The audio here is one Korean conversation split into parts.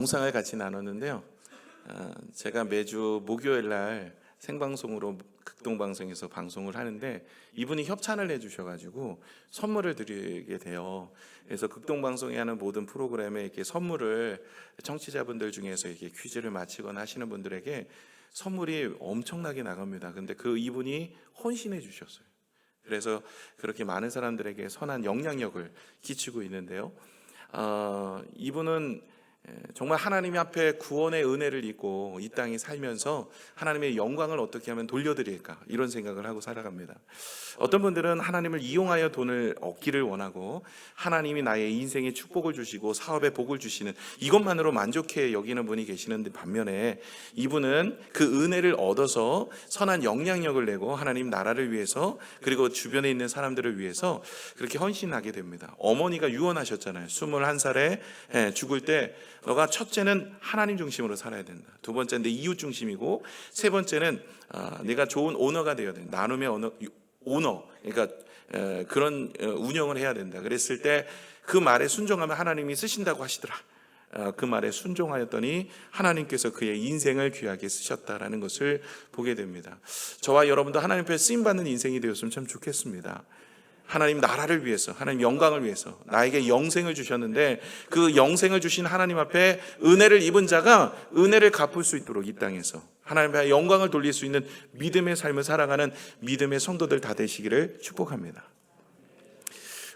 묵상을 같이 나눴는데요. 제가 매주 목요일 날 생방송으로 극동방송에서 방송을 하는데 이분이 협찬을 해주셔가지고 선물을 드리게 돼요. 그래서 극동방송에 하는 모든 프로그램에 이렇게 선물을 청취자분들 중에서 이렇게 퀴즈를 마치거나 하시는 분들에게 선물이 엄청나게 나갑니다. 근데 그 이분이 헌신해 주셨어요. 그래서 그렇게 많은 사람들에게 선한 영향력을 끼치고 있는데요. 이분은 정말 하나님 앞에 구원의 은혜를 입고 이 땅에 살면서 하나님의 영광을 어떻게 하면 돌려드릴까 이런 생각을 하고 살아갑니다. 어떤 분들은 하나님을 이용하여 돈을 얻기를 원하고 하나님이 나의 인생에 축복을 주시고 사업에 복을 주시는 이것만으로 만족해 여기는 분이 계시는데, 반면에 이분은 그 은혜를 얻어서 선한 영향력을 내고 하나님 나라를 위해서 그리고 주변에 있는 사람들을 위해서 그렇게 헌신하게 됩니다. 어머니가 유언하셨잖아요. 21살에 죽을 때 너가 첫째는 하나님 중심으로 살아야 된다. 두 번째는 내 이웃 중심이고, 세 번째는 네가 좋은 오너가 되어야 된다. 나눔의 오너, 그러니까 그런 운영을 해야 된다. 그랬을 때 그 말에 순종하면 하나님이 쓰신다고 하시더라. 그 말에 순종하였더니 하나님께서 그의 인생을 귀하게 쓰셨다라는 것을 보게 됩니다. 저와 여러분도 하나님 앞에 쓰임받는 인생이 되었으면 참 좋겠습니다. 하나님 나라를 위해서, 하나님 영광을 위해서 나에게 영생을 주셨는데 그 영생을 주신 하나님 앞에 은혜를 입은 자가 은혜를 갚을 수 있도록 이 땅에서 하나님 앞에 영광을 돌릴 수 있는 믿음의 삶을 살아가는 믿음의 성도들 다 되시기를 축복합니다.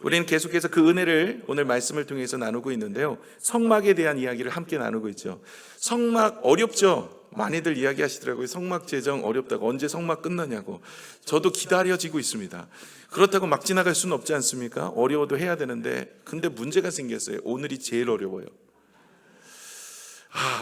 우리는 계속해서 그 은혜를 오늘 말씀을 통해서 나누고 있는데요. 성막에 대한 이야기를 함께 나누고 있죠. 성막 어렵죠? 많이들 이야기하시더라고요. 성막 재정 어렵다고. 언제 성막 끝나냐고. 저도 기다려지고 있습니다. 그렇다고 막 지나갈 수는 없지 않습니까? 어려워도 해야 되는데, 근데 문제가 생겼어요. 오늘이 제일 어려워요.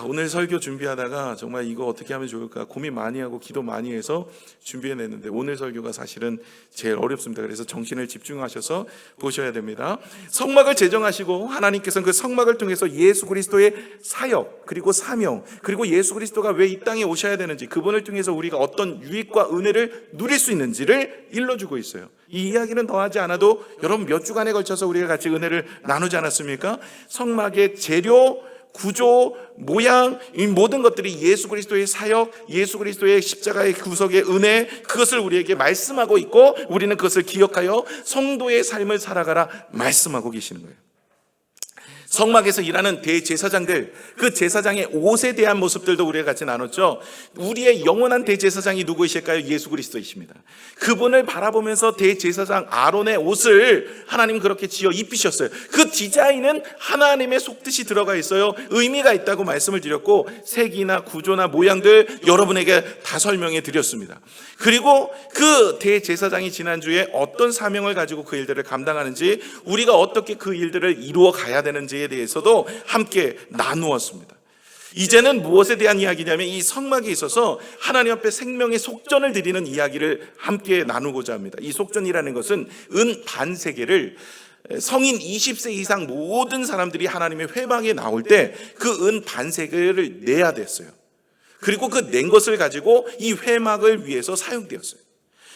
오늘 설교 준비하다가 정말 이거 어떻게 하면 좋을까 고민 많이 하고 기도 많이 해서 준비해냈는데 오늘 설교가 사실은 제일 어렵습니다. 그래서 정신을 집중하셔서 보셔야 됩니다. 성막을 제정하시고 하나님께서는 그 성막을 통해서 예수 그리스도의 사역 그리고 사명 그리고 예수 그리스도가 왜 이 땅에 오셔야 되는지, 그분을 통해서 우리가 어떤 유익과 은혜를 누릴 수 있는지를 일러주고 있어요. 이 이야기는 더하지 않아도 여러분 몇 주간에 걸쳐서 우리가 같이 은혜를 나누지 않았습니까? 성막의 재료, 구조, 모양, 이 모든 것들이 예수 그리스도의 사역, 예수 그리스도의 십자가의 구속의 은혜, 그것을 우리에게 말씀하고 있고 우리는 그것을 기억하여 성도의 삶을 살아가라 말씀하고 계시는 거예요. 성막에서 일하는 대제사장들, 그 제사장의 옷에 대한 모습들도 우리가 같이 나눴죠. 우리의 영원한 대제사장이 누구이실까요? 예수 그리스도이십니다. 그분을 바라보면서 대제사장 아론의 옷을 하나님 그렇게 지어 입히셨어요. 그 디자인은 하나님의 속뜻이 들어가 있어요. 의미가 있다고 말씀을 드렸고, 색이나 구조나 모양들 여러분에게 다 설명해 드렸습니다. 그리고 그 대제사장이 지난주에 어떤 사명을 가지고 그 일들을 감당하는지, 우리가 어떻게 그 일들을 이루어 가야 되는지에 대해서도 함께 나누었습니다. 이제는 무엇에 대한 이야기냐면 이 성막에 있어서 하나님 앞에 생명의 속전을 드리는 이야기를 함께 나누고자 합니다. 이 속전이라는 것은 은 반세계를 성인 20세 이상 모든 사람들이 하나님의 회막에 나올 때 그 은 반세계를 내야 됐어요. 그리고 그 낸 것을 가지고 이 회막을 위해서 사용되었어요.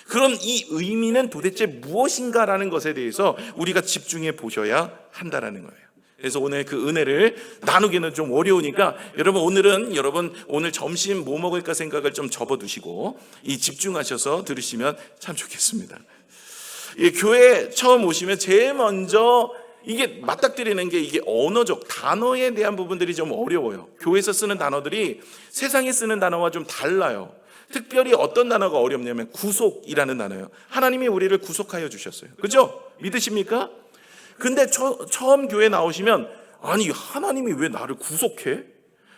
그럼 이 의미는 도대체 무엇인가라는 것에 대해서 우리가 집중해 보셔야 한다라는 거예요. 그래서 오늘 그 은혜를 나누기는 좀 어려우니까 여러분 오늘 점심 뭐 먹을까 생각을 좀 접어두시고 이 집중하셔서 들으시면 참 좋겠습니다. 이 교회 처음 오시면 제일 먼저 이게 맞닥뜨리는 게 이게 언어적 단어에 대한 부분들이 좀 어려워요. 교회에서 쓰는 단어들이 세상에 쓰는 단어와 좀 달라요. 특별히 어떤 단어가 어렵냐면 구속이라는 단어예요. 하나님이 우리를 구속하여 주셨어요. 그죠? 믿으십니까? 근데 처음 교회 나오시면 아니 하나님이 왜 나를 구속해?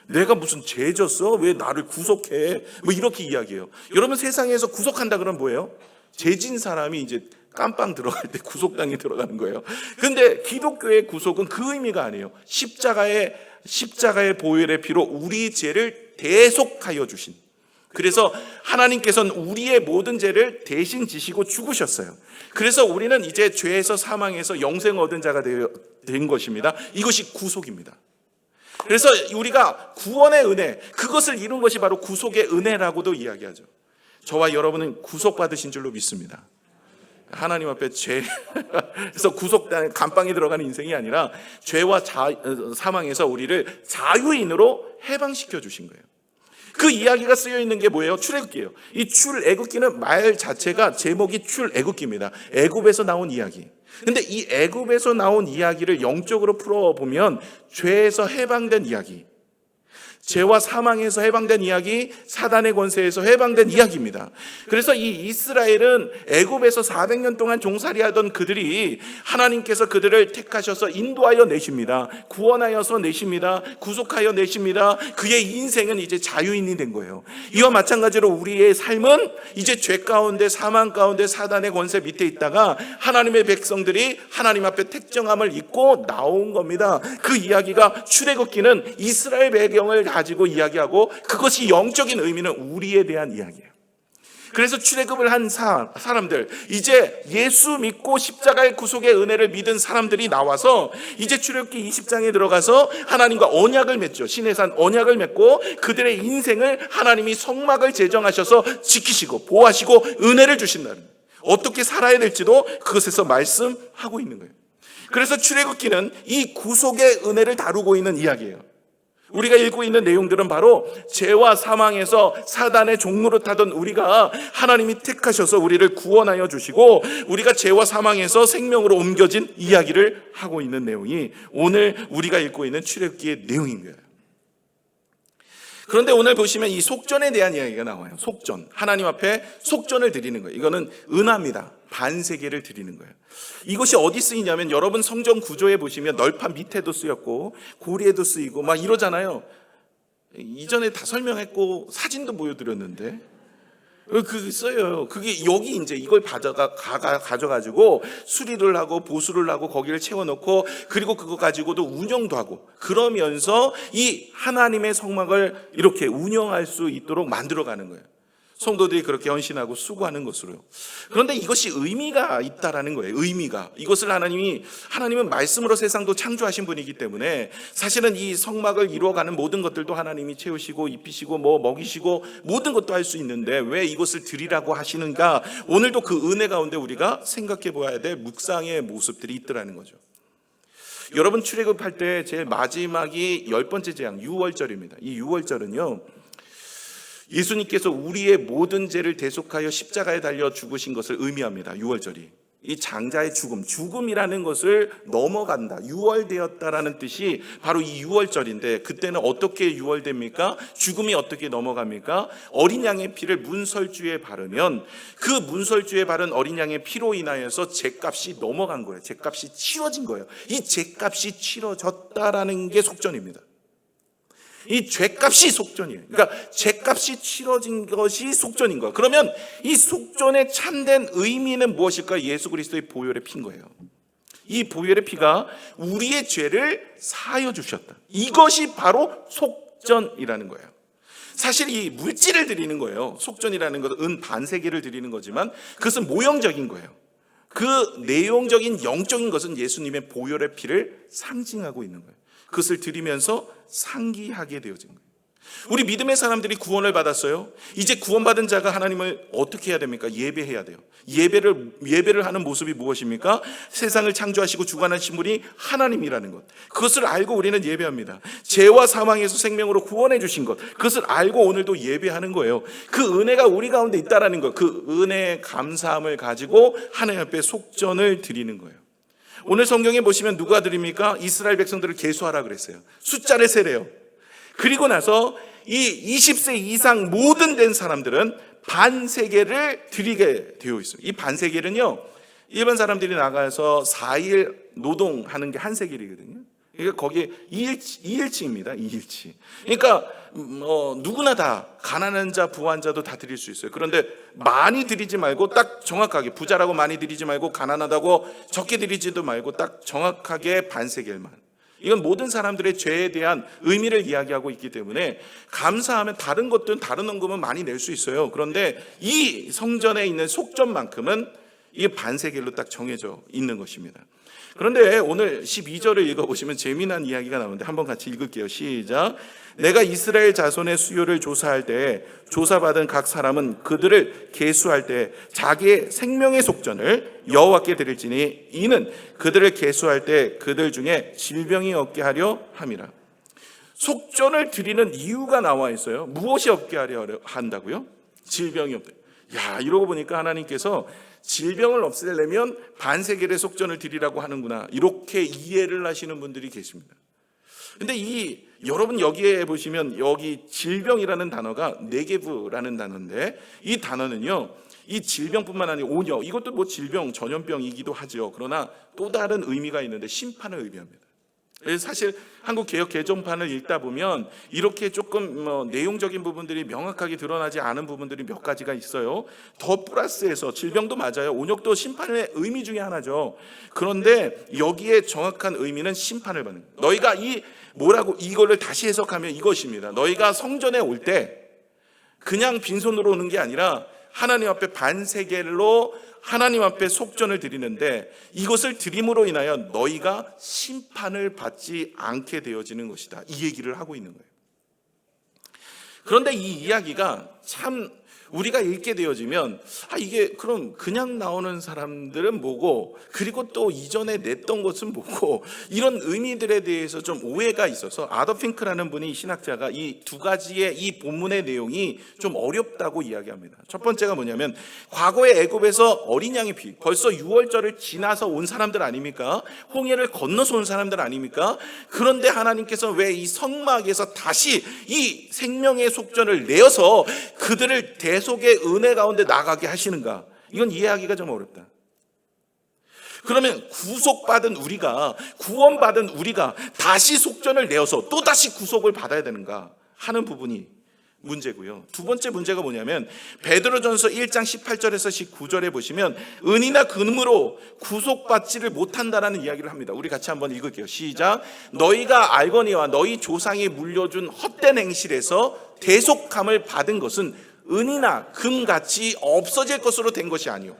내가 무슨 죄 졌어? 왜 나를 구속해? 뭐 이렇게 이야기해요. 여러분 세상에서 구속한다 그러면 뭐예요? 죄진 사람이 이제 깜빵 들어갈 때 구속당에 들어가는 거예요. 근데 기독교의 구속은 그 의미가 아니에요. 십자가의 보혈의 피로 우리 죄를 대속하여 주신. 그래서 하나님께서는 우리의 모든 죄를 대신 지시고 죽으셨어요. 그래서 우리는 이제 죄에서 사망해서 영생 얻은 자가 된 것입니다. 이것이 구속입니다. 그래서 우리가 구원의 은혜, 그것을 이룬 것이 바로 구속의 은혜라고도 이야기하죠. 저와 여러분은 구속받으신 줄로 믿습니다. 하나님 앞에 죄에서 구속된 감방에 들어가는 인생이 아니라 죄와 사망에서 우리를 자유인으로 해방시켜 주신 거예요. 그 이야기가 쓰여 있는 게 뭐예요? 출애굽기예요. 이 출애굽기는 말 자체가 제목이 출애굽기입니다. 애굽에서 나온 이야기. 근데 이 애굽에서 나온 이야기를 영적으로 풀어보면 죄에서 해방된 이야기, 죄와 사망에서 해방된 이야기, 사단의 권세에서 해방된 이야기입니다. 그래서 이 이스라엘은 애굽에서 400년 동안 종살이하던 그들이 하나님께서 그들을 택하셔서 인도하여 내십니다. 구원하여서 내십니다. 구속하여 내십니다. 그의 인생은 이제 자유인이 된 거예요. 이와 마찬가지로 우리의 삶은 이제 죄 가운데, 사망 가운데, 사단의 권세 밑에 있다가 하나님의 백성들이 하나님 앞에 택정함을 입고 나온 겁니다. 그 이야기가 출애굽기는 이스라엘 배경을 가지고 이야기하고 그것이 영적인 의미는 우리에 대한 이야기예요. 그래서 출애굽을 한 사람들, 이제 예수 믿고 십자가의 구속의 은혜를 믿은 사람들이 나와서 이제 출애굽기 20장에 들어가서 하나님과 언약을 맺죠. 시내산 언약을 맺고 그들의 인생을 하나님이 성막을 제정하셔서 지키시고 보호하시고 은혜를 주신다는, 어떻게 살아야 될지도 그것에서 말씀하고 있는 거예요. 그래서 출애굽기는 이 구속의 은혜를 다루고 있는 이야기예요. 우리가 읽고 있는 내용들은 바로 죄와 사망에서 사단의 종로로 타던 우리가 하나님이 택하셔서 우리를 구원하여 주시고 우리가 죄와 사망에서 생명으로 옮겨진 이야기를 하고 있는 내용이 오늘 우리가 읽고 있는 출애굽기의 내용인 거예요. 그런데 오늘 보시면 이 속전에 대한 이야기가 나와요. 속전, 하나님 앞에 속전을 드리는 거예요. 이거는 은합니다. 반세계를 드리는 거예요. 이것이 어디 쓰이냐면 여러분 성전 구조에 보시면 널판 밑에도 쓰였고 고리에도 쓰이고 막 이러잖아요. 이전에 다 설명했고 사진도 보여드렸는데 그 써요. 그게 여기 이제 이걸 가져가지고 수리를 하고 보수를 하고 거기를 채워놓고 그리고 그거 가지고도 운영도 하고 그러면서 이 하나님의 성막을 이렇게 운영할 수 있도록 만들어가는 거예요. 성도들이 그렇게 헌신하고 수고하는 것으로요. 그런데 이것이 의미가 있다라는 거예요. 의미가. 이것을 하나님은 말씀으로 세상도 창조하신 분이기 때문에 사실은 이 성막을 이루어가는 모든 것들도 하나님이 채우시고 입히시고 먹이시고 모든 것도 할 수 있는데 왜 이것을 드리라고 하시는가? 오늘도 그 은혜 가운데 우리가 생각해 보아야 될 묵상의 모습들이 있더라는 거죠. 여러분 출애굽할 때 제일 마지막이 10번째 재앙 유월절입니다. 이 유월절은요, 예수님께서 우리의 모든 죄를 대속하여 십자가에 달려 죽으신 것을 의미합니다. 유월절이. 이 장자의 죽음이라는 것을 넘어간다, 유월되었다라는 뜻이 바로 이 유월절인데 그때는 어떻게 유월됩니까? 죽음이 어떻게 넘어갑니까? 어린 양의 피를 문설주에 바르면 그 문설주에 바른 어린 양의 피로 인하여서 죄값이 넘어간 거예요. 죄값이 치러진 거예요. 이 죄값이 치러졌다라는 게 속전입니다. 이 죄값이 속전이에요. 그러니까 죄값이 치러진 것이 속전인 거예요. 그러면 이 속전의 참된 의미는 무엇일까요? 예수 그리스도의 보혈의 피인 거예요. 이 보혈의 피가 우리의 죄를 사하여 주셨다. 이것이 바로 속전이라는 거예요. 사실 이 물질을 드리는 거예요. 속전이라는 것은 은 반세계를 드리는 거지만 그것은 모형적인 거예요. 그 내용적인 영적인 것은 예수님의 보혈의 피를 상징하고 있는 거예요. 그것을 드리면서 상기하게 되어진 거예요. 우리 믿음의 사람들이 구원을 받았어요. 이제 구원받은 자가 하나님을 어떻게 해야 됩니까? 예배해야 돼요. 예배를 하는 모습이 무엇입니까? 세상을 창조하시고 주관하신 분이 하나님이라는 것. 그것을 알고 우리는 예배합니다. 죄와 사망에서 생명으로 구원해 주신 것. 그것을 알고 오늘도 예배하는 거예요. 그 은혜가 우리 가운데 있다라는 것. 그 은혜의 감사함을 가지고 하나님 앞에 속전을 드리는 거예요. 오늘 성경에 보시면 누가 드립니까? 이스라엘 백성들을 계수하라 그랬어요. 숫자를 세래요. 그리고 나서 이 20세 이상 모든 된 사람들은 반세계를 드리게 되어 있어요. 이 반세계는요, 일반 사람들이 나가서 4일 노동하는 게 한 세겔이거든요. 그러니까 거기에 2일치입니다. 2일치. 그러니까 누구나 다 가난한 자, 부한 자도 다 드릴 수 있어요. 그런데 많이 드리지 말고 딱 정확하게, 부자라고 많이 드리지 말고 가난하다고 적게 드리지도 말고 딱 정확하게 반세겔만. 이건 모든 사람들의 죄에 대한 의미를 이야기하고 있기 때문에 감사하면 다른 것들은 다른 헌금은 많이 낼 수 있어요. 그런데 이 성전에 있는 속전만큼은 이게 반세겔로 딱 정해져 있는 것입니다. 그런데 오늘 12절을 읽어보시면 재미난 이야기가 나오는데 한번 같이 읽을게요. 시작. 내가 이스라엘 자손의 수요를 조사할 때 조사받은 각 사람은 그들을 계수할 때 자기의 생명의 속전을 여호와께 드릴지니 이는 그들을 계수할 때 그들 중에 질병이 없게 하려 함이라. 속전을 드리는 이유가 나와 있어요. 무엇이 없게 하려 한다고요? 질병이 없다. 야, 이러고 보니까 하나님께서 질병을 없애려면 반세겔의 속전을 드리라고 하는구나, 이렇게 이해를 하시는 분들이 계십니다. 근데 여러분 여기에 보시면 여기 질병이라는 단어가 네게브라는 단어인데, 이 단어는요, 이 질병뿐만 아니라 오녀, 이것도 뭐 질병, 전염병이기도 하죠. 그러나 또 다른 의미가 있는데 심판을 의미합니다. 사실 한국 개역 개정판을 읽다 보면 이렇게 조금 내용적인 부분들이 명확하게 드러나지 않은 부분들이 몇 가지가 있어요. 더 플러스해서 질병도 맞아요. 온역도 심판의 의미 중에 하나죠. 그런데 여기에 정확한 의미는 심판을 받는 거예요. 너희가 이거를 다시 해석하면 이것입니다. 너희가 성전에 올 때 그냥 빈손으로 오는 게 아니라 하나님 앞에 반세겔로 하나님 앞에 속전을 드리는데, 이것을 드림으로 인하여 너희가 심판을 받지 않게 되어지는 것이다, 이 얘기를 하고 있는 거예요. 그런데 이 이야기가 참 우리가 읽게 되어지면 이게 그럼 그냥 나오는 사람들은 뭐고, 그리고 또 이전에 냈던 것은 뭐고, 이런 의미들에 대해서 좀 오해가 있어서 아더 핑크라는 분이, 신학자가 이 두 가지의 이 본문의 내용이 좀 어렵다고 이야기합니다. 첫 번째가 뭐냐면, 과거의 애굽에서 어린 양의 피, 벌써 6월절을 지나서 온 사람들 아닙니까? 홍해를 건너서 온 사람들 아닙니까? 그런데 하나님께서 왜 이 성막에서 다시 이 생명의 속전을 내어서 그들을 대속의 은혜 가운데 나가게 하시는가? 이건 이해하기가 좀 어렵다. 그러면 구속받은 우리가, 구원받은 우리가 다시 속전을 내어서 또 다시 구속을 받아야 되는가 하는 부분이 문제고요. 두 번째 문제가 뭐냐면, 베드로전서 1장 18절에서 19절에 보시면 은이나 금으로 구속받지를 못한다라는 이야기를 합니다. 우리 같이 한번 읽을게요. 시작. 너희가 알거니와 너희 조상이 물려준 헛된 행실에서 대속함을 받은 것은 은이나 금같이 없어질 것으로 된 것이 아니오,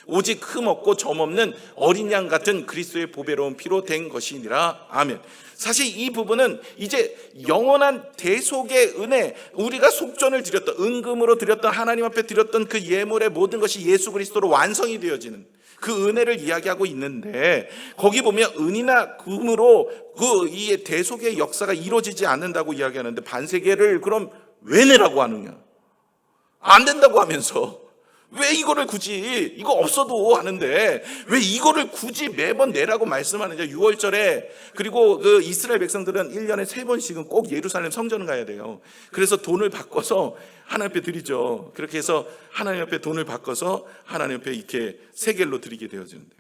오직 흠 없고 점 없는 어린 양 같은 그리스도의 보배로운 피로 된 것이니라. 아멘. 사실 이 부분은 이제 영원한 대속의 은혜, 우리가 속전을 드렸던, 은금으로 드렸던, 하나님 앞에 드렸던 그 예물의 모든 것이 예수 그리스도로 완성이 되어지는 그 은혜를 이야기하고 있는데, 거기 보면 은이나 금으로 이 대속의 역사가 이루어지지 않는다고 이야기하는데, 반세겔을 그럼 왜 내라고 하느냐? 안 된다고 하면서 왜 이거를 굳이, 이거 없어도 하는데 왜 이거를 굳이 매번 내라고 말씀하느냐? 6월절에, 그리고 그 이스라엘 백성들은 1년에 3번씩은 꼭 예루살렘 성전을 가야 돼요. 그래서 돈을 바꿔서 하나님 앞에 드리죠. 그렇게 해서 하나님 앞에 돈을 바꿔서 하나님 앞에 이렇게 세겔로 드리게 되어지는데,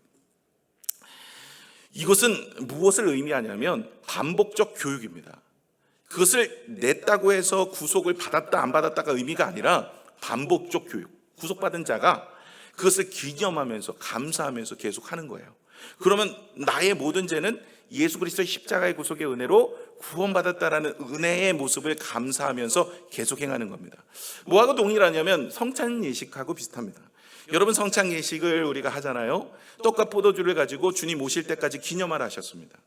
이것은 무엇을 의미하냐면 반복적 교육입니다. 그것을 냈다고 해서 구속을 받았다 안 받았다가 의미가 아니라 반복적 교육, 구속받은 자가 그것을 기념하면서 감사하면서 계속 하는 거예요. 그러면 나의 모든 죄는 예수 그리스도의 십자가의 구속의 은혜로 구원받았다라는 은혜의 모습을 감사하면서 계속 행하는 겁니다. 뭐하고 동일하냐면 성찬 예식하고 비슷합니다. 여러분, 성찬 예식을 우리가 하잖아요. 떡과 포도주를 가지고 주님 오실 때까지 기념하라 하셨습니다.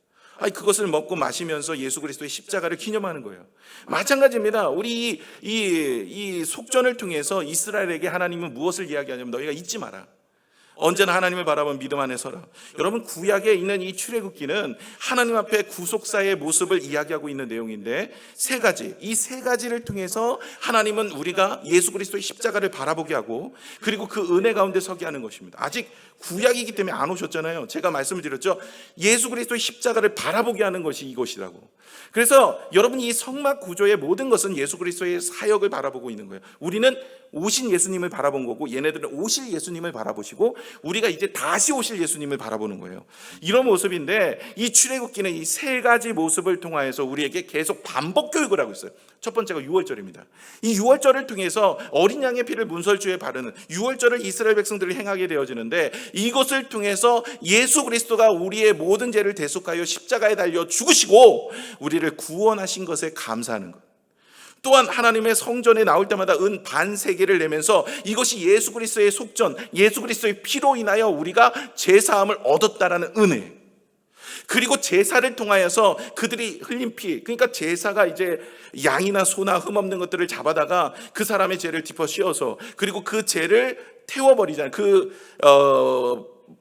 그것을 먹고 마시면서 예수 그리스도의 십자가를 기념하는 거예요. 마찬가지입니다. 우리 이 속전을 통해서 이스라엘에게 하나님은 무엇을 이야기하냐면, 너희가 잊지 마라. 언제나 하나님을 바라본 믿음 안에 서라. 여러분, 구약에 있는 이 출애굽기는 하나님 앞에 구속사의 모습을 이야기하고 있는 내용인데, 이 세 가지를 통해서 하나님은 우리가 예수 그리스도의 십자가를 바라보게 하고, 그리고 그 은혜 가운데 서게 하는 것입니다. 아직 구약이기 때문에 안 오셨잖아요. 제가 말씀을 드렸죠. 예수 그리스도의 십자가를 바라보게 하는 것이 이것이라고. 그래서 여러분, 이 성막 구조의 모든 것은 예수 그리스도의 사역을 바라보고 있는 거예요. 우리는 오신 예수님을 바라본 거고, 얘네들은 오실 예수님을 바라보시고, 우리가 이제 다시 오실 예수님을 바라보는 거예요. 이런 모습인데, 이 출애굽기는 이 세 가지 모습을 통하여서 우리에게 계속 반복 교육을 하고 있어요. 첫 번째가 6월절입니다. 이 6월절을 통해서 어린 양의 피를 문설주에 바르는 6월절을 이스라엘 백성들이 행하게 되어지는데, 이것을 통해서 예수 그리스도가 우리의 모든 죄를 대속하여 십자가에 달려 죽으시고 우리를 구원하신 것에 감사하는 것. 또한 하나님의 성전에 나올 때마다 은 반세겔을 내면서 이것이 예수 그리스도의 속전, 예수 그리스도의 피로 인하여 우리가 제사함을 얻었다라는 은혜. 그리고 제사를 통하여서 그들이 흘린 피, 그러니까 제사가 이제 양이나 소나 흠없는 것들을 잡아다가 그 사람의 죄를 짚어 씌워서, 그리고 그 죄를 태워버리잖아요.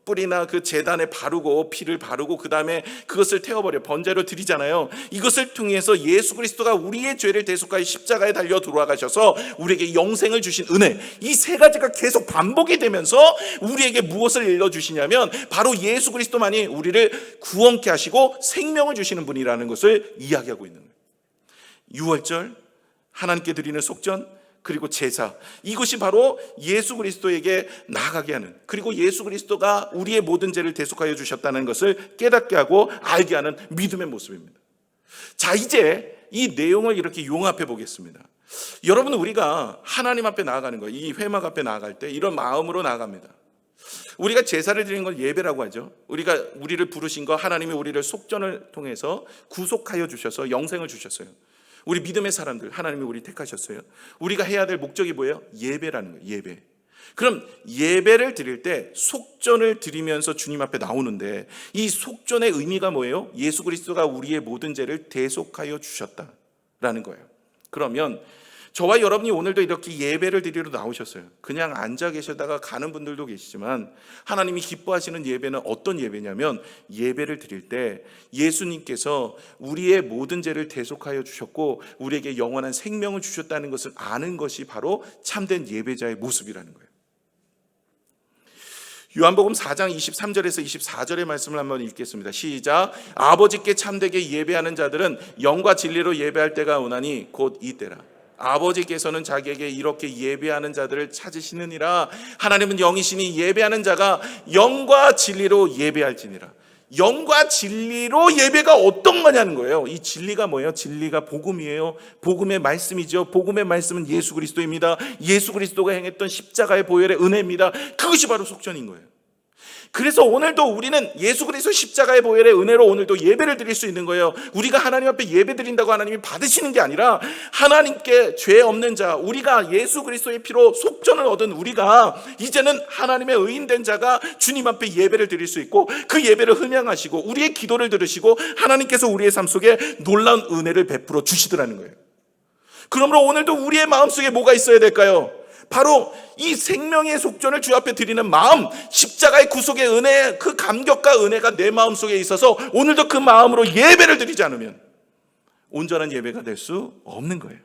뿔이나 그 제단에 바르고 피를 바르고 그 다음에 그것을 태워버려 번제로 드리잖아요. 이것을 통해서 예수 그리스도가 우리의 죄를 대속하여 십자가에 달려 돌아가셔서 우리에게 영생을 주신 은혜, 이 세 가지가 계속 반복이 되면서 우리에게 무엇을 일러주시냐면 바로 예수 그리스도만이 우리를 구원케 하시고 생명을 주시는 분이라는 것을 이야기하고 있는 거예요. 유월절, 하나님께 드리는 속전, 그리고 제사, 이것이 바로 예수 그리스도에게 나아가게 하는, 그리고 예수 그리스도가 우리의 모든 죄를 대속하여 주셨다는 것을 깨닫게 하고 알게 하는 믿음의 모습입니다. 자, 이제 이 내용을 이렇게 용합해 보겠습니다. 여러분, 우리가 하나님 앞에 나아가는 거예요. 이 회막 앞에 나아갈 때 이런 마음으로 나아갑니다. 우리가 제사를 드리는 걸 예배라고 하죠. 우리를 부르신 거, 하나님이 우리를 속전을 통해서 구속하여 주셔서 영생을 주셨어요. 우리 믿음의 사람들, 하나님이 우리 택하셨어요. 우리가 해야 될 목적이 뭐예요? 예배라는 거예요. 예배. 그럼 예배를 드릴 때 속전을 드리면서 주님 앞에 나오는데, 이 속전의 의미가 뭐예요? 예수 그리스도가 우리의 모든 죄를 대속하여 주셨다라는 거예요. 그러면 저와 여러분이 오늘도 이렇게 예배를 드리러 나오셨어요. 그냥 앉아 계시다가 가는 분들도 계시지만, 하나님이 기뻐하시는 예배는 어떤 예배냐면, 예배를 드릴 때 예수님께서 우리의 모든 죄를 대속하여 주셨고 우리에게 영원한 생명을 주셨다는 것을 아는 것이 바로 참된 예배자의 모습이라는 거예요. 요한복음 4장 23절에서 24절의 말씀을 한번 읽겠습니다. 시작. 아버지께 참되게 예배하는 자들은 영과 진리로 예배할 때가 오나니 곧 이때라. 아버지께서는 자기에게 이렇게 예배하는 자들을 찾으시느니라. 하나님은 영이시니 예배하는 자가 영과 진리로 예배할지니라. 영과 진리로 예배가 어떤 거냐는 거예요. 이 진리가 뭐예요? 진리가 복음이에요. 복음의 말씀이죠. 복음의 말씀은 예수 그리스도입니다. 예수 그리스도가 행했던 십자가의 보혈의 은혜입니다. 그것이 바로 속전인 거예요. 그래서 오늘도 우리는 예수 그리스도 십자가의 보혈의 은혜로 오늘도 예배를 드릴 수 있는 거예요. 우리가 하나님 앞에 예배 드린다고 하나님이 받으시는 게 아니라, 하나님께 죄 없는 자, 우리가 예수 그리스도의 피로 속전을 얻은 우리가 이제는 하나님의 의인된 자가 주님 앞에 예배를 드릴 수 있고, 그 예배를 흠양하시고 우리의 기도를 들으시고 하나님께서 우리의 삶 속에 놀라운 은혜를 베풀어 주시더라는 거예요. 그러므로 오늘도 우리의 마음속에 뭐가 있어야 될까요? 바로 이 생명의 속전을 주 앞에 드리는 마음, 십자가의 구속의 은혜, 그 감격과 은혜가 내 마음속에 있어서 오늘도 그 마음으로 예배를 드리지 않으면 온전한 예배가 될 수 없는 거예요.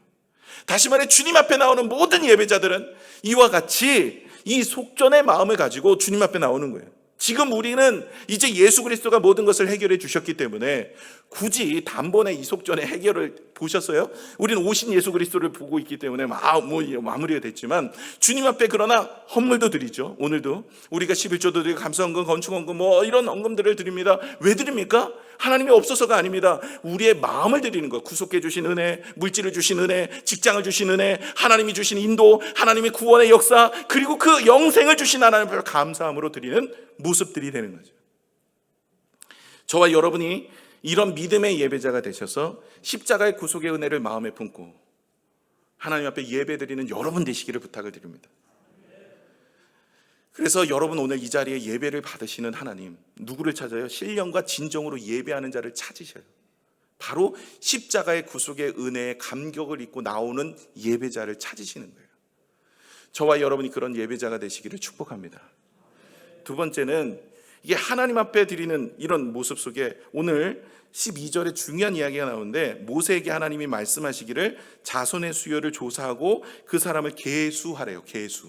다시 말해, 주님 앞에 나오는 모든 예배자들은 이와 같이 이 속전의 마음을 가지고 주님 앞에 나오는 거예요. 지금 우리는 이제 예수 그리스도가 모든 것을 해결해 주셨기 때문에 굳이 단번에 이 속전의 해결을 보셨어요? 우리는 오신 예수 그리스도를 보고 있기 때문에 마무리가 됐지만, 주님 앞에 그러나 헌물도 드리죠. 오늘도 우리가 11조도 드리고 감사헌금, 건축헌금 이런 헌금들을 드립니다. 왜 드립니까? 하나님이 없어서가 아닙니다. 우리의 마음을 드리는 것, 구속해 주신 은혜, 물질을 주신 은혜, 직장을 주신 은혜, 하나님이 주신 인도, 하나님의 구원의 역사, 그리고 그 영생을 주신 하나님을 감사함으로 드리는 모습들이 되는 거죠. 저와 여러분이 이런 믿음의 예배자가 되셔서 십자가의 구속의 은혜를 마음에 품고 하나님 앞에 예배드리는 여러분 되시기를 부탁을 드립니다. 그래서 여러분, 오늘 이 자리에 예배를 받으시는 하나님, 누구를 찾아요? 신령과 진정으로 예배하는 자를 찾으셔요. 바로 십자가의 구속의 은혜의 감격을 잊고 나오는 예배자를 찾으시는 거예요. 저와 여러분이 그런 예배자가 되시기를 축복합니다. 두 번째는, 이게 하나님 앞에 드리는 이런 모습 속에 오늘 12절에 중요한 이야기가 나오는데, 모세에게 하나님이 말씀하시기를 자손의 수요를 조사하고 그 사람을 계수하래요. 계수.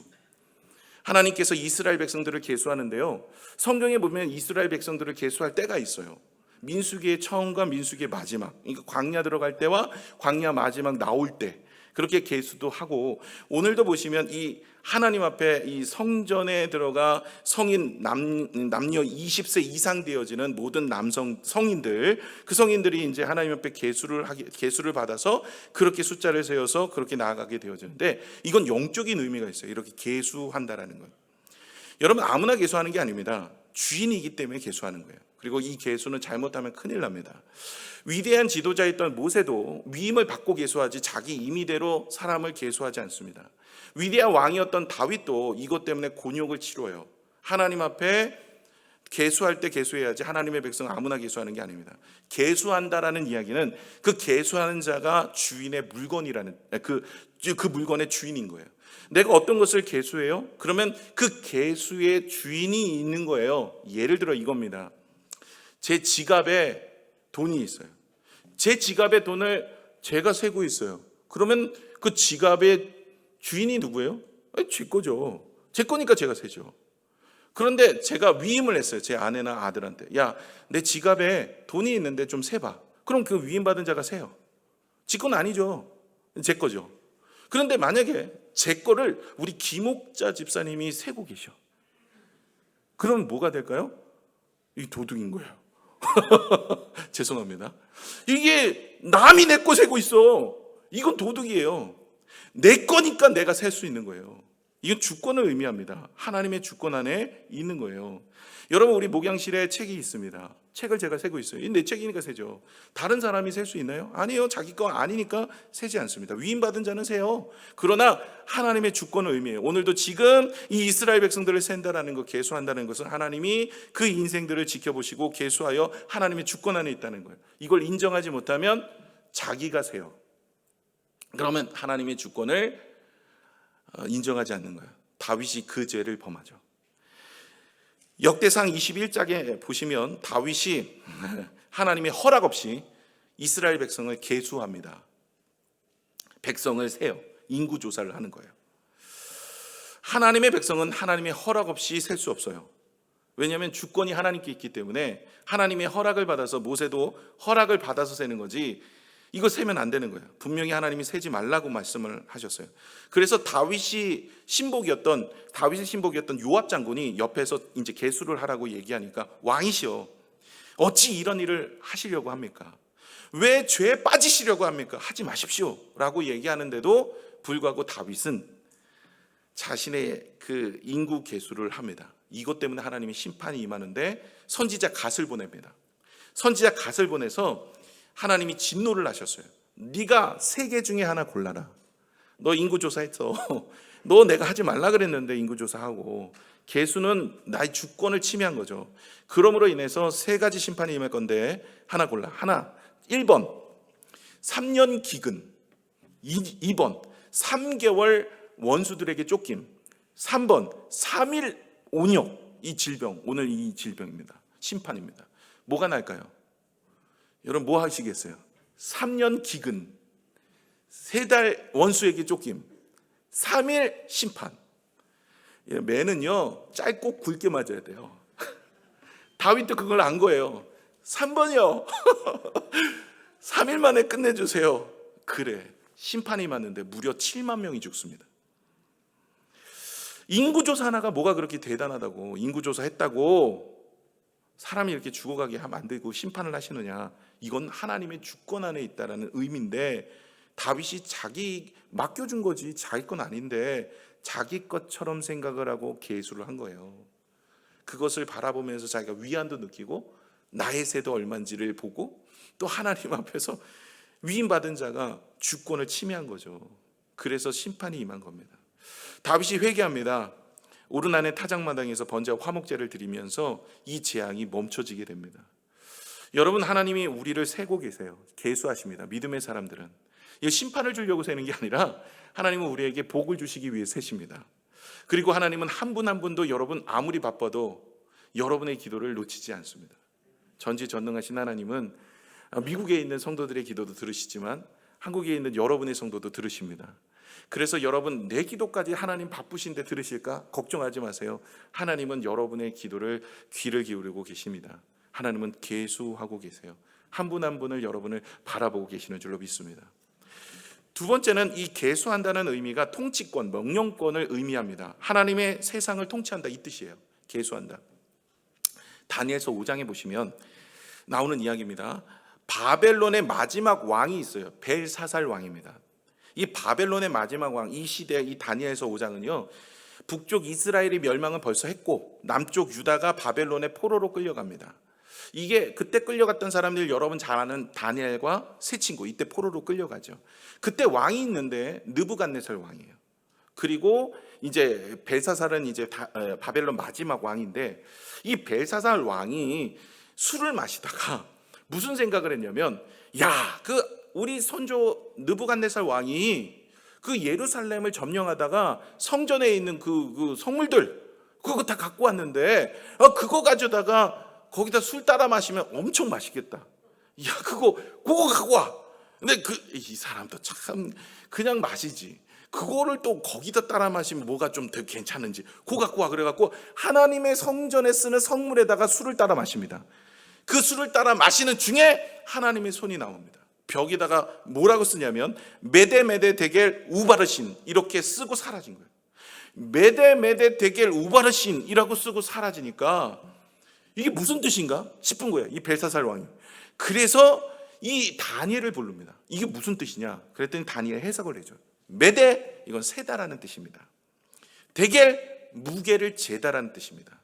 하나님께서 이스라엘 백성들을 계수하는데요, 성경에 보면 이스라엘 백성들을 계수할 때가 있어요. 민수기의 처음과 민수기의 마지막, 그러니까 광야 들어갈 때와 광야 마지막 나올 때, 그렇게 계수도 하고, 오늘도 보시면 이 하나님 앞에 이 성전에 들어가 성인 남녀 20세 이상 되어지는 모든 남성 성인들, 그 성인들이 이제 하나님 앞에 계수를 받아서 그렇게 숫자를 세워서 그렇게 나아가게 되어지는데, 이건 영적인 의미가 있어요. 이렇게 계수한다라는 건. 여러분, 아무나 계수하는 게 아닙니다. 주인이기 때문에 계수하는 거예요. 그리고 이 계수는 잘못하면 큰일 납니다. 위대한 지도자였던 모세도 위임을 받고 계수하지 자기 임의대로 사람을 계수하지 않습니다. 위대한 왕이었던 다윗도 이것 때문에 곤욕을 치러요. 하나님 앞에 계수할 때 계수해야지 하나님의 백성 아무나 계수하는 게 아닙니다. 계수한다라는 이야기는 그 계수하는 자가 주인의 물건이라는 그 물건의 주인인 거예요. 내가 어떤 것을 계수해요? 그러면 그 계수의 주인이 있는 거예요. 예를 들어 이겁니다. 제 지갑에 돈이 있어요. 제 지갑에 돈을 제가 세고 있어요. 그러면 그 지갑의 주인이 누구예요? 제 거죠. 제 거니까 제가 세죠. 그런데 제가 위임을 했어요. 제 아내나 아들한테. 야, 내 지갑에 돈이 있는데 좀 세봐. 그럼 그 위임받은 자가 세요. 지 건 아니죠. 제 거죠. 그런데 만약에 제 거를 우리 김옥자 집사님이 세고 계셔. 그럼 뭐가 될까요? 이 도둑인 거예요. 죄송합니다. 이게 남이 내 거 세고 있어. 이건 도둑이에요. 내 거니까 내가 셀 수 있는 거예요. 이건 주권을 의미합니다. 하나님의 주권 안에 있는 거예요. 여러분, 우리 목양실에 책이 있습니다. 책을 제가 세고 있어요. 내 책이니까 세죠. 다른 사람이 셀 수 있나요? 아니에요. 자기 거 아니니까 세지 않습니다. 위임받은 자는 세요. 그러나 하나님의 주권을 의미해요. 오늘도 지금 이 이스라엘 백성들을 센다라는 것, 계수한다는 것은 하나님이 그 인생들을 지켜보시고 계수하여 하나님의 주권 안에 있다는 거예요. 이걸 인정하지 못하면 자기가 세요. 그러면 하나님의 주권을 인정하지 않는 거예요. 다윗이 그 죄를 범하죠. 역대상 21장에 보시면 다윗이 하나님의 허락 없이 이스라엘 백성을 계수합니다. 백성을 세요. 인구 조사를 하는 거예요. 하나님의 백성은 하나님의 허락 없이 셀 수 없어요. 왜냐하면 주권이 하나님께 있기 때문에 하나님의 허락을 받아서, 모세도 허락을 받아서 세는 거지 이거 세면 안 되는 거예요. 분명히 하나님이 세지 말라고 말씀을 하셨어요. 그래서 다윗의 신복이었던 요압 장군이 옆에서 이제 계수를 하라고 얘기하니까 왕이시여, 어찌 이런 일을 하시려고 합니까? 왜 죄에 빠지시려고 합니까? 하지 마십시오 라고 얘기하는데도 불구하고 다윗은 자신의 그 인구 계수를 합니다. 이것 때문에 하나님이 심판이 임하는데 선지자 갓을 보냅니다. 선지자 갓을 보내서 하나님이 진노를 하셨어요. 네가 3개 중에 하나 골라라. 너 인구조사했어. 너 내가 하지 말라 그랬는데 인구조사하고. 계수는 나의 주권을 침해한 거죠. 그러므로 인해서 3가지 심판이 임할 건데 하나 골라. 하나, 1번 3년 기근, 2번 3개월 원수들에게 쫓김, 3번 3일 온역. 이 질병, 오늘 이 질병입니다. 심판입니다. 뭐가 날까요? 여러분 뭐 하시겠어요? 3년 기근, 3달 원수에게 쫓김, 3일 심판. 매는요 짧고 굵게 맞아야 돼요. 다윗도 그걸 안 거예요. 3번이요 3일 만에 끝내주세요. 그래, 심판이 맞는데 무려 7만 명이 죽습니다. 인구조사 하나가 뭐가 그렇게 대단하다고, 인구조사 했다고 사람이 이렇게 죽어가게 하면 안 되고 심판을 하시느냐. 이건 하나님의 주권 안에 있다라는 의미인데, 다윗이 자기 맡겨준 거지 자기 건 아닌데 자기 것처럼 생각을 하고 계수를 한 거예요. 그것을 바라보면서 자기가 위안도 느끼고 나의 세도 얼마인지를 보고 또 하나님 앞에서 위임받은 자가 주권을 침해한 거죠. 그래서 심판이 임한 겁니다. 다윗이 회개합니다. 오르난의 타작마당에서 번제와 화목제를 드리면서 이 재앙이 멈춰지게 됩니다. 여러분, 하나님이 우리를 세고 계세요. 계수하십니다. 믿음의 사람들은 이 심판을 주려고 세는 게 아니라 하나님은 우리에게 복을 주시기 위해 세십니다. 그리고 하나님은 한 분 한 분도 여러분 아무리 바빠도 여러분의 기도를 놓치지 않습니다. 전지전능하신 하나님은 미국에 있는 성도들의 기도도 들으시지만 한국에 있는 여러분의 성도도 들으십니다. 그래서 여러분, 내 기도까지 하나님 바쁘신데 들으실까? 걱정하지 마세요. 하나님은 여러분의 기도를 귀를 기울이고 계십니다. 하나님은 계수하고 계세요. 한 분 한 분을 여러분을 바라보고 계시는 줄로 믿습니다. 두 번째는 이 계수한다는 의미가 통치권, 명령권을 의미합니다. 하나님의 세상을 통치한다, 이 뜻이에요. 계수한다. 다니엘서 5장에 보시면 나오는 이야기입니다. 바벨론의 마지막 왕이 있어요. 벨사살 왕입니다. 이 바벨론의 마지막 왕, 이 시대, 이 다니엘서 5장은요, 북쪽 이스라엘의 멸망은 벌써 했고 남쪽 유다가 바벨론의 포로로 끌려갑니다. 이게 그때 끌려갔던 사람들, 여러분 잘 아는 다니엘과 세 친구, 이때 포로로 끌려가죠. 그때 왕이 있는데 느부갓네살 왕이에요. 그리고 이제 벨사살은 이제 바벨론 마지막 왕인데, 이 벨사살 왕이 술을 마시다가 무슨 생각을 했냐면, 우리 선조 느부갓네살 왕이 그 예루살렘을 점령하다가 성전에 있는 그 성물들 그거 다 갖고 왔는데, 그거 가져다가 거기다 술 따라 마시면 엄청 맛있겠다. 그거 갖고 와. 근데 이 사람도 참 그냥 마시지. 그거를 또 거기다 따라 마시면 뭐가 좀 더 괜찮은지 그거 갖고 와. 그래갖고 하나님의 성전에 쓰는 성물에다가 술을 따라 마십니다. 그 술을 따라 마시는 중에 하나님의 손이 나옵니다. 벽에다가 뭐라고 쓰냐면 메데 데겔 우바르신 이렇게 쓰고 사라진 거예요. 메데 데겔 우바르신이라고 쓰고 사라지니까 이게 무슨 뜻인가 싶은 거예요, 이 벨사살 왕이. 그래서 이 다니엘을 부릅니다. 이게 무슨 뜻이냐 그랬더니 다니엘 해석을 해줘요. 메데, 이건 세다라는 뜻입니다. 데겔, 무게를 재다라는 뜻입니다.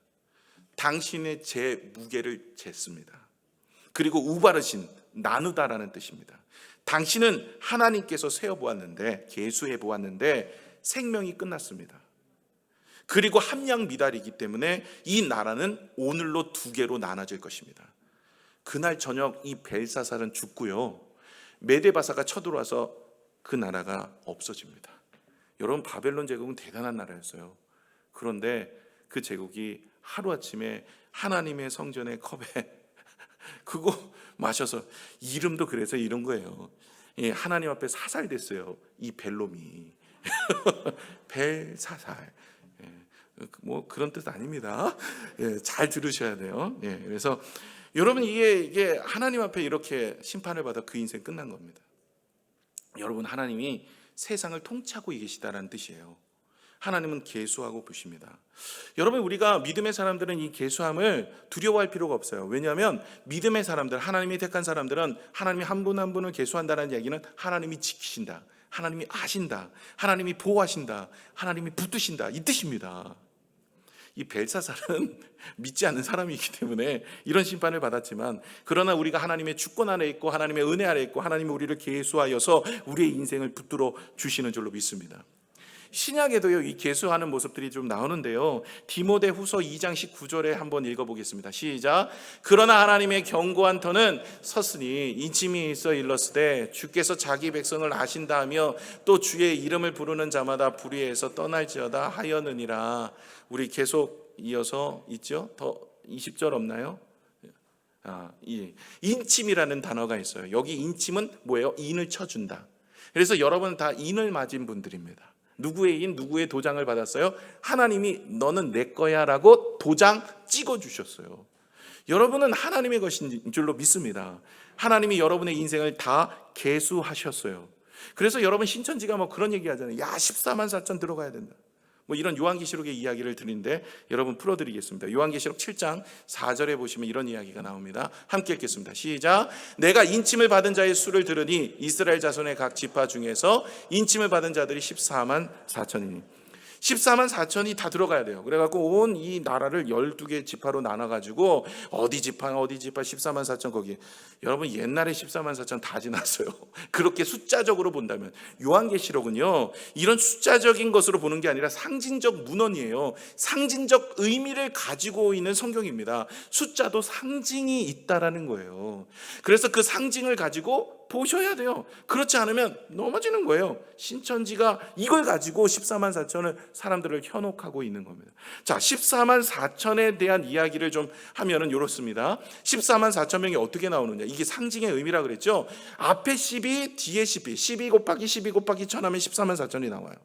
당신의 제 무게를 쟀습니다. 그리고 우바르신, 나누다라는 뜻입니다. 당신은 하나님께서 세어보았는데, 계수해보았는데 생명이 끝났습니다. 그리고 함량 미달이기 때문에 이 나라는 오늘로 두 개로 나눠질 것입니다. 그날 저녁 이 벨사살은 죽고요, 메데바사가 쳐들어와서 그 나라가 없어집니다. 여러분, 바벨론 제국은 대단한 나라였어요. 그런데 그 제국이 하루아침에 하나님의 성전의 컵에 그거 마셔서, 이름도 그래서 이런 거예요. 하나님 앞에 사살됐어요, 이 벨롬이. 벨사살. 뭐 그런 뜻 아닙니다. 잘 들으셔야 돼요. 그래서 여러분, 이게 하나님 앞에 이렇게 심판을 받아 그 인생 끝난 겁니다. 여러분, 하나님이 세상을 통치하고 계시다라는 뜻이에요. 하나님은 계수하고 보십니다. 여러분, 우리가 믿음의 사람들은 이 계수함을 두려워할 필요가 없어요. 왜냐하면 믿음의 사람들, 하나님이 택한 사람들은 하나님이 한 분 한 분을 계수한다는 얘기는 하나님이 지키신다, 하나님이 아신다, 하나님이 보호하신다, 하나님이 붙드신다, 이 뜻입니다. 이 벨사살은 믿지 않는 사람이기 때문에 이런 심판을 받았지만, 그러나 우리가 하나님의 주권 안에 있고 하나님의 은혜 아래 있고 하나님이 우리를 계수하여서 우리의 인생을 붙들어 주시는 줄로 믿습니다. 신약에도요, 이 계수하는 모습들이 좀 나오는데요, 디모데후서 2장 19절에 한번 읽어보겠습니다. 시작. 그러나 하나님의 견고한 터는 섰으니 인침이 있어 일렀으되 주께서 자기 백성을 아신다 하며 또 주의 이름을 부르는 자마다 불의에서 떠날지어다 하였느니라. 우리 계속 이어서 있죠? 더 20절 없나요? 인침이라는 단어가 있어요. 여기 인침은 뭐예요? 인을 쳐준다. 그래서 여러분 다 인을 맞은 분들입니다. 누구의 인, 누구의 도장을 받았어요? 하나님이 너는 내 거야 라고 도장 찍어주셨어요. 여러분은 하나님의 것인 줄로 믿습니다. 하나님이 여러분의 인생을 다 계수하셨어요. 그래서 여러분, 신천지가 뭐 그런 얘기 하잖아요. 14만 4천 들어가야 된다, 뭐 이런 요한계시록의 이야기를 드리는데 여러분 풀어드리겠습니다. 요한계시록 7장 4절에 보시면 이런 이야기가 나옵니다. 함께 읽겠습니다. 시작. 내가 인침을 받은 자의 수를 들으니 이스라엘 자손의 각 지파 중에서 인침을 받은 자들이 14만 4천이니 14만 4천이 다 들어가야 돼요. 그래갖고 온 이 나라를 12개 지파로 나눠가지고 어디 지파 14만 4천 거기. 여러분, 옛날에 14만 4천 다 지났어요. 그렇게 숫자적으로 본다면. 요한계시록은요, 이런 숫자적인 것으로 보는 게 아니라 상징적 문헌이에요. 상징적 의미를 가지고 있는 성경입니다. 숫자도 상징이 있다라는 거예요. 그래서 그 상징을 가지고 보셔야 돼요. 그렇지 않으면 넘어지는 거예요. 신천지가 이걸 가지고 14만 4천을 사람들을 현혹하고 있는 겁니다. 자, 14만 4천에 대한 이야기를 좀 하면은 이렇습니다. 14만 4천 명이 어떻게 나오느냐? 이게 상징의 의미라 그랬죠. 앞에 12, 뒤에 12. 12 곱하기 12 곱하기 1000 하면 14만 4천이 나와요.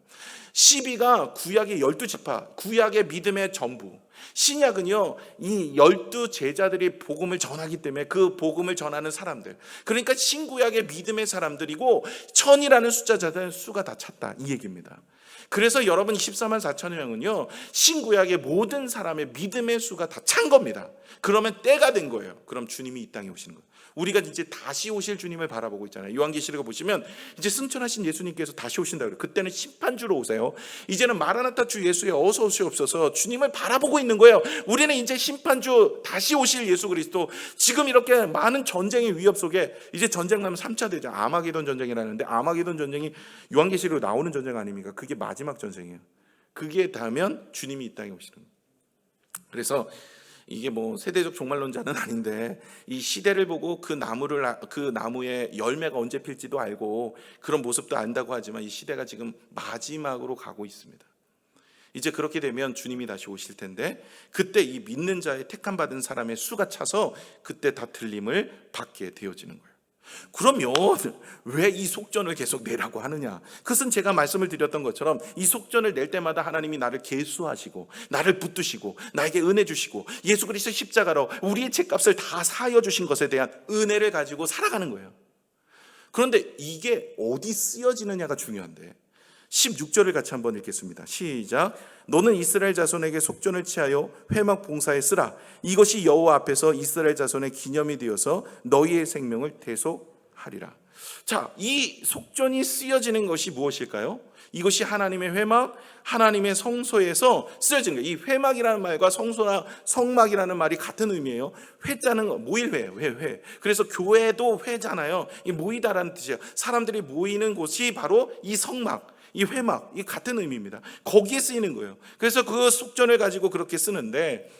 12가 구약의 12지파, 구약의 믿음의 전부. 신약은요, 이 12제자들이 복음을 전하기 때문에 그 복음을 전하는 사람들, 그러니까 신구약의 믿음의 사람들이고 1000이라는 숫자자들 수가 다 찼다, 이 얘기입니다. 그래서 여러분 14만 4천 명은요, 신구약의 모든 사람의 믿음의 수가 다 찬 겁니다. 그러면 때가 된 거예요. 그럼 주님이 이 땅에 오시는 거예요. 우리가 이제 다시 오실 주님을 바라보고 있잖아요. 요한계시록을 보시면 이제 승천하신 예수님께서 다시 오신다 그래요. 그때는 심판주로 오세요. 이제는 마라나타 주 예수의 어서 오시옵소서 주님을 바라보고 있는 거예요. 우리는 이제 심판주 다시 오실 예수 그리스도, 지금 이렇게 많은 전쟁의 위협 속에 이제 전쟁 나면 3차 대전 아마게돈 전쟁이라는데, 아마게돈 전쟁이 요한계시록에 나오는 전쟁 아닙니까? 그게 마지막 전쟁이에요. 그게 다면 주님이 이 땅에 오시는 거예요. 그래서 이게 뭐 세대적 종말론자는 아닌데, 이 시대를 보고 그 나무의 열매가 언제 필지도 알고 그런 모습도 안다고 하지만, 이 시대가 지금 마지막으로 가고 있습니다. 이제 그렇게 되면 주님이 다시 오실 텐데, 그때 이 믿는 자의 택함 받은 사람의 수가 차서 그때 다 틀림을 받게 되어지는 거예요. 그러면 왜 이 속전을 계속 내라고 하느냐? 그것은 제가 말씀을 드렸던 것처럼 이 속전을 낼 때마다 하나님이 나를 계수하시고 나를 붙드시고 나에게 은혜 주시고 예수 그리스도 십자가로 우리의 죄값을 다 사하여 주신 것에 대한 은혜를 가지고 살아가는 거예요. 그런데 이게 어디 쓰여지느냐가 중요한데, 16절을 같이 한번 읽겠습니다. 시작. 너는 이스라엘 자손에게 속전을 취하여 회막 봉사에 쓰라. 이것이 여호와 앞에서 이스라엘 자손의 기념이 되어서 너희의 생명을 대속하리라. 자, 이 속전이 쓰여지는 것이 무엇일까요? 이것이 하나님의 회막, 하나님의 성소에서 쓰여진 거예요. 이 회막이라는 말과 성소나 성막이라는 말이 같은 의미예요. 회자는 모일회, 회. 그래서 교회도 회잖아요. 이 모이다라는 뜻이에요. 사람들이 모이는 곳이 바로 이 성막, 이 회막, 이 같은 의미입니다. 거기에 쓰이는 거예요. 그래서 그 속전을 가지고 그렇게 쓰는데,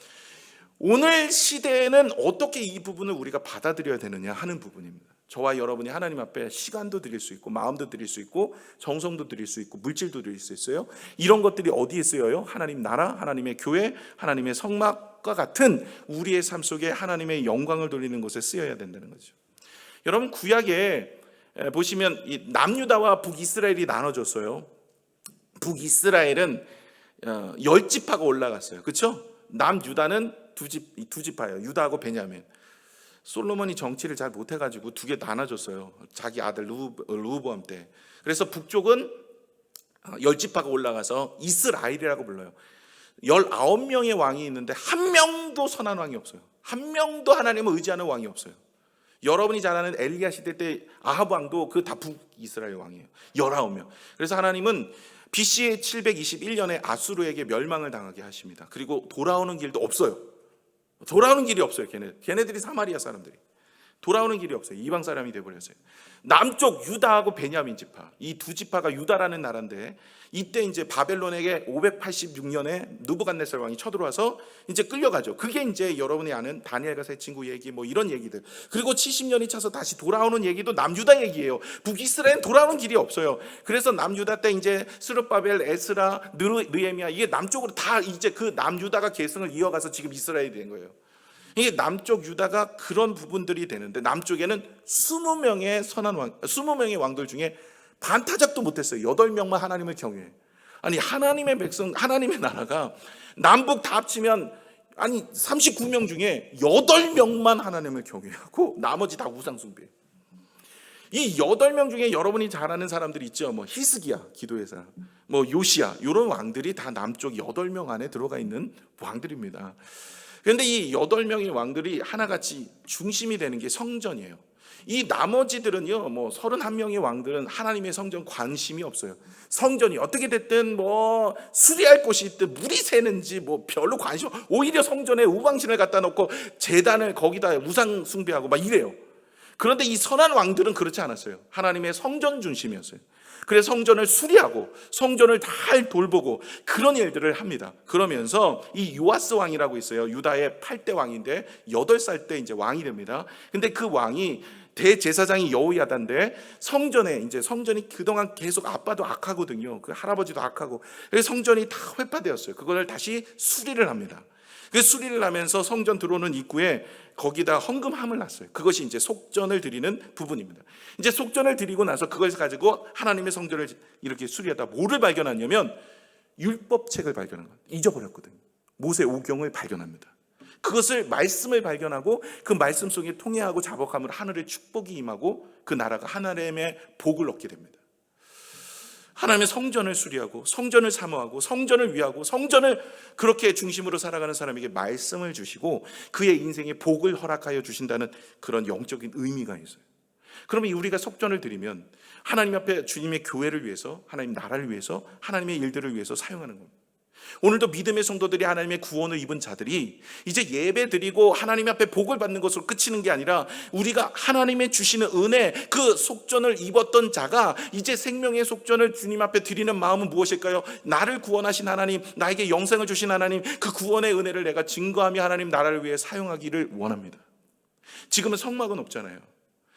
오늘 시대에는 어떻게 이 부분을 우리가 받아들여야 되느냐 하는 부분입니다. 저와 여러분이 하나님 앞에 시간도 드릴 수 있고 마음도 드릴 수 있고 정성도 드릴 수 있고 물질도 드릴 수 있어요. 이런 것들이 어디에 쓰여요? 하나님 나라, 하나님의 교회, 하나님의 성막과 같은 우리의 삶 속에 하나님의 영광을 돌리는 곳에 쓰여야 된다는 거죠. 여러분, 구약에 보시면 이 남유다와 북이스라엘이 나눠졌어요. 북이스라엘은 10지파가 올라갔어요. 그렇죠? 남유다는 두 지파예요. 유다하고 베냐민. 솔로몬이 정치를 잘 못해가지고 두 개 나눠줬어요. 자기 아들 르호보암 때. 그래서 북쪽은 10지파가 올라가서 이스라엘이라고 불러요. 19명의 왕이 있는데 한 명도 선한 왕이 없어요. 한 명도 하나님을 의지하는 왕이 없어요. 여러분이 잘 아는 엘리야 시대 때 아합 왕도 그 다 북이스라엘 왕이에요. 19명. 그래서 하나님은 BC 721년에 아수르에게 멸망을 당하게 하십니다. 그리고 돌아오는 길도 없어요. 돌아오는 길이 없어요. 걔네들이 사마리아 사람들이 돌아오는 길이 없어요. 이방 사람이 돼버렸어요. 남쪽 유다하고 베냐민 지파, 이 두 지파가 유다라는 나라인데, 이때 이제 바벨론에게 586년에 느부갓네살 왕이 쳐들어와서 이제 끌려가죠. 그게 이제 여러분이 아는 다니엘과 세 친구 얘기, 뭐 이런 얘기들. 그리고 70년이 차서 다시 돌아오는 얘기도 남유다 얘기예요. 북이스라엘은 돌아오는 길이 없어요. 그래서 남유다 때 이제 스룹바벨, 에스라, 느헤미야, 이게 남쪽으로 다 이제 그 남유다가 계승을 이어가서 지금 이스라엘이 된 거예요. 이게 남쪽 유다가 그런 부분들이 되는데, 남쪽에는 20명의 왕들 중에 반타작도 못했어요. 8명만 하나님을 경외해. 아니, 하나님의 백성, 하나님의 나라가 남북 다 합치면 39명 중에 8명만 하나님을 경외하고 나머지 다 우상 숭배. 이 8명 중에 여러분이 잘 아는 사람들이 있죠. 뭐 히스기야, 기도의 사람, 뭐 요시야, 이런 왕들이 다 남쪽 8명 안에 들어가 있는 왕들입니다. 그런데 이 8명의 왕들이 하나같이 중심이 되는 게 성전이에요. 이 나머지들은요, 뭐 31명의 왕들은 하나님의 성전 관심이 없어요. 성전이 어떻게 됐든 뭐 수리할 곳이 있든 물이 새는지 뭐 별로 관심, 오히려 성전에 우방신을 갖다 놓고 제단을 거기다 우상 숭배하고 막 이래요. 그런데 이 선한 왕들은 그렇지 않았어요. 하나님의 성전 중심이었어요. 그래서 성전을 수리하고 성전을 잘 돌보고 그런 일들을 합니다. 그러면서 이 요아스 왕이라고 있어요. 유다의 8대 왕인데 8살 때 이제 왕이 됩니다. 근데 그 왕이 대제사장이 여호야다인데, 성전이 그동안 계속 아빠도 악하거든요. 그 할아버지도 악하고, 그래서 성전이 다 회파되었어요. 그걸 다시 수리를 합니다. 그 수리를 하면서 성전 들어오는 입구에 거기다 헌금함을 놨어요. 그것이 이제 속전을 드리는 부분입니다. 이제 속전을 드리고 나서 그것을 가지고 하나님의 성전을 이렇게 수리하다 뭐를 발견하냐면 율법책을 발견한 거예요. 잊어버렸거든요. 모세 오경을 발견합니다. 그것을 말씀을 발견하고 그 말씀 속에 통회하고 자복함으로 하늘의 축복이 임하고 그 나라가 하나님의 복을 얻게 됩니다. 하나님의 성전을 수리하고 성전을 사모하고 성전을 위하고 성전을 그렇게 중심으로 살아가는 사람에게 말씀을 주시고 그의 인생에 복을 허락하여 주신다는 그런 영적인 의미가 있어요. 그러면 우리가 속전을 드리면 하나님 앞에 주님의 교회를 위해서, 하나님 나라를 위해서, 하나님의 일들을 위해서 사용하는 겁니다. 오늘도 믿음의 성도들이 하나님의 구원을 입은 자들이 이제 예배 드리고 하나님 앞에 복을 받는 것으로 그치는 게 아니라 우리가 하나님의 주시는 은혜, 그 속전을 입었던 자가 이제 생명의 속전을 주님 앞에 드리는 마음은 무엇일까요? 나를 구원하신 하나님, 나에게 영생을 주신 하나님, 그 구원의 은혜를 내가 증거하며 하나님 나라를 위해 사용하기를 원합니다. 지금은 성막은 없잖아요.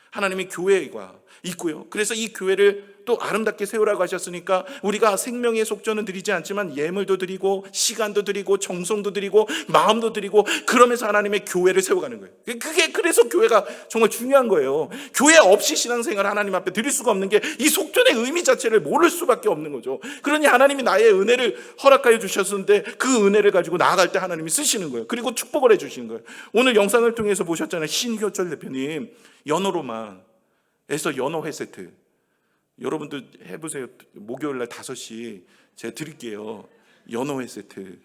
하나님의 교회가 있고요. 그래서 이 교회를 또 아름답게 세우라고 하셨으니까 우리가 생명의 속전은 드리지 않지만 예물도 드리고 시간도 드리고 정성도 드리고 마음도 드리고 그러면서 하나님의 교회를 세워가는 거예요. 그게 그래서 교회가 정말 중요한 거예요. 교회 없이 신앙생활 하나님 앞에 드릴 수가 없는 게 이 속전의 의미 자체를 모를 수밖에 없는 거죠. 그러니 하나님이 나의 은혜를 허락하여 주셨는데 그 은혜를 가지고 나아갈 때 하나님이 쓰시는 거예요. 그리고 축복을 해주시는 거예요. 오늘 영상을 통해서 보셨잖아요. 신효철 대표님 연어로만에서 연어 회 세트, 여러분도 해보세요. 목요일날 5시 제가 드릴게요. 연어회 세트.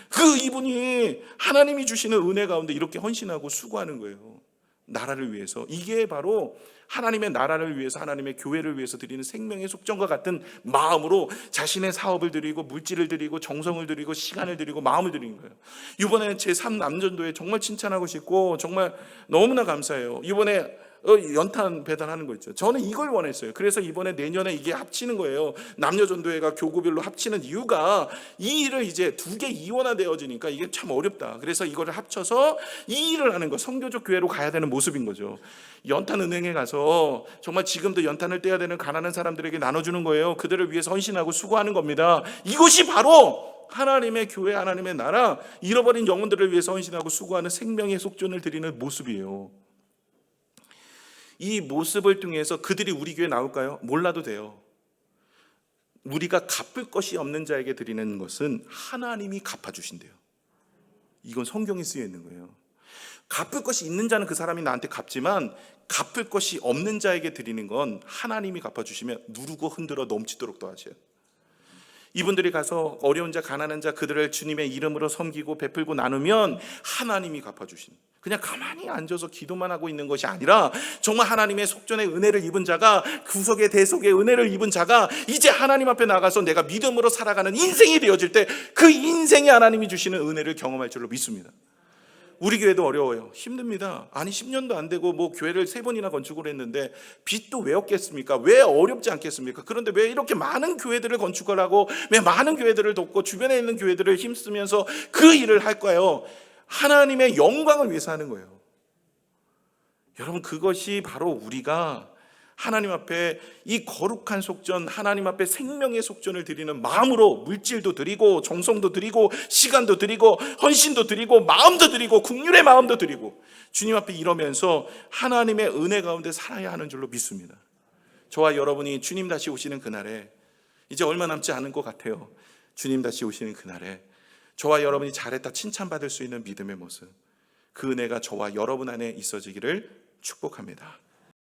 그 이분이 하나님이 주시는 은혜 가운데 이렇게 헌신하고 수고하는 거예요. 나라를 위해서. 이게 바로 하나님의 나라를 위해서, 하나님의 교회를 위해서 드리는 생명의 속전과 같은 마음으로 자신의 사업을 드리고 물질을 드리고 정성을 드리고 시간을 드리고 마음을 드리는 거예요. 이번에 제3남전도에 정말 칭찬하고 싶고 정말 너무나 감사해요. 이번에 연탄 배달하는 거 있죠. 저는 이걸 원했어요. 그래서 이번에 내년에 이게 합치는 거예요. 남녀전도회가 교구별로 합치는 이유가 이 일을 이제 2개 이원화되어지니까 이게 참 어렵다. 그래서 이거를 합쳐서 이 일을 하는 거, 성교적 교회로 가야 되는 모습인 거죠. 연탄 은행에 가서 정말 지금도 연탄을 떼야 되는 가난한 사람들에게 나눠주는 거예요. 그들을 위해서 헌신하고 수고하는 겁니다. 이것이 바로 하나님의 교회, 하나님의 나라, 잃어버린 영혼들을 위해서 헌신하고 수고하는 생명의 속전을 드리는 모습이에요. 이 모습을 통해서 그들이 우리 교회에 나올까요? 몰라도 돼요. 우리가 갚을 것이 없는 자에게 드리는 것은 하나님이 갚아주신대요. 이건 성경에 쓰여 있는 거예요. 갚을 것이 있는 자는 그 사람이 나한테 갚지만 갚을 것이 없는 자에게 드리는 건 하나님이 갚아주시면 누르고 흔들어 넘치도록 도와줘요. 이분들이 가서 어려운 자, 가난한 자, 그들을 주님의 이름으로 섬기고 베풀고 나누면 하나님이 갚아주신, 그냥 가만히 앉아서 기도만 하고 있는 것이 아니라 정말 하나님의 속전의 은혜를 입은 자가, 구속의 대속의 은혜를 입은 자가 이제 하나님 앞에 나가서 내가 믿음으로 살아가는 인생이 되어질 때 그 인생에 하나님이 주시는 은혜를 경험할 줄로 믿습니다. 우리 교회도 어려워요. 힘듭니다. 아니 10년도 안 되고 뭐 교회를 3번이나 건축을 했는데 빚도 왜 없겠습니까? 왜 어렵지 않겠습니까? 그런데 왜 이렇게 많은 교회들을 건축을 하고 왜 많은 교회들을 돕고 주변에 있는 교회들을 힘쓰면서 그 일을 할까요? 하나님의 영광을 위해서 하는 거예요. 여러분, 그것이 바로 우리가 하나님 앞에 이 거룩한 속전, 하나님 앞에 생명의 속전을 드리는 마음으로 물질도 드리고 정성도 드리고 시간도 드리고 헌신도 드리고 마음도 드리고 긍휼의 마음도 드리고 주님 앞에 이러면서 하나님의 은혜 가운데 살아야 하는 줄로 믿습니다. 저와 여러분이 주님 다시 오시는 그날에, 이제 얼마 남지 않은 것 같아요. 주님 다시 오시는 그날에 저와 여러분이 잘했다 칭찬받을 수 있는 믿음의 모습, 그 은혜가 저와 여러분 안에 있어지기를 축복합니다.